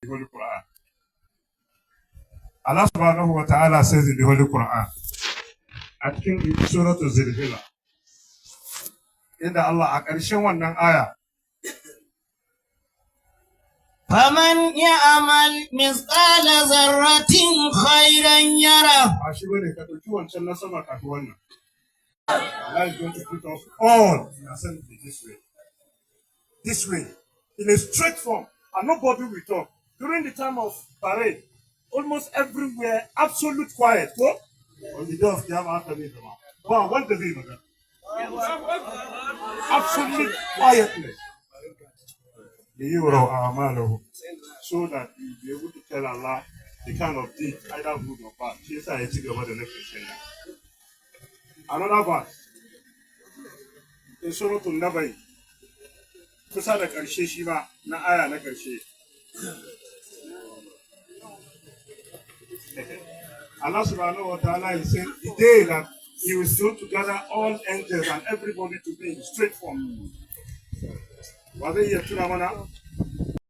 the Holy Quran. Allah subhanahu wa ta'ala says in the Holy Quran, I think in Surah Al-Zilzila, in the Allah, a ƙarshen wannan aya, فمن يعمل مثقال ذرة خيرا يره. a shi bane ka ɗauki wancan na sama kafin wannan. Allah is going to put us all in assembly this way. This way, in a straight form, and nobody will talk. During the time of parade, almost everywhere, absolute quiet. What? On the day of Qiyamah, wow, what does it mean? Absolute quietness. So that we will be able to tell Allah the kind of deed, either good or bad. Here's a cigaba the next question. Another verse. In Surah Al-Nabai, kusa da ƙarshe shi ba na aya na ƙarshe. Allah subhanahu wa ta'ala is saying the day that He will soon to gather all angels and everybody to be in straight form. Wa zai iya tuna mana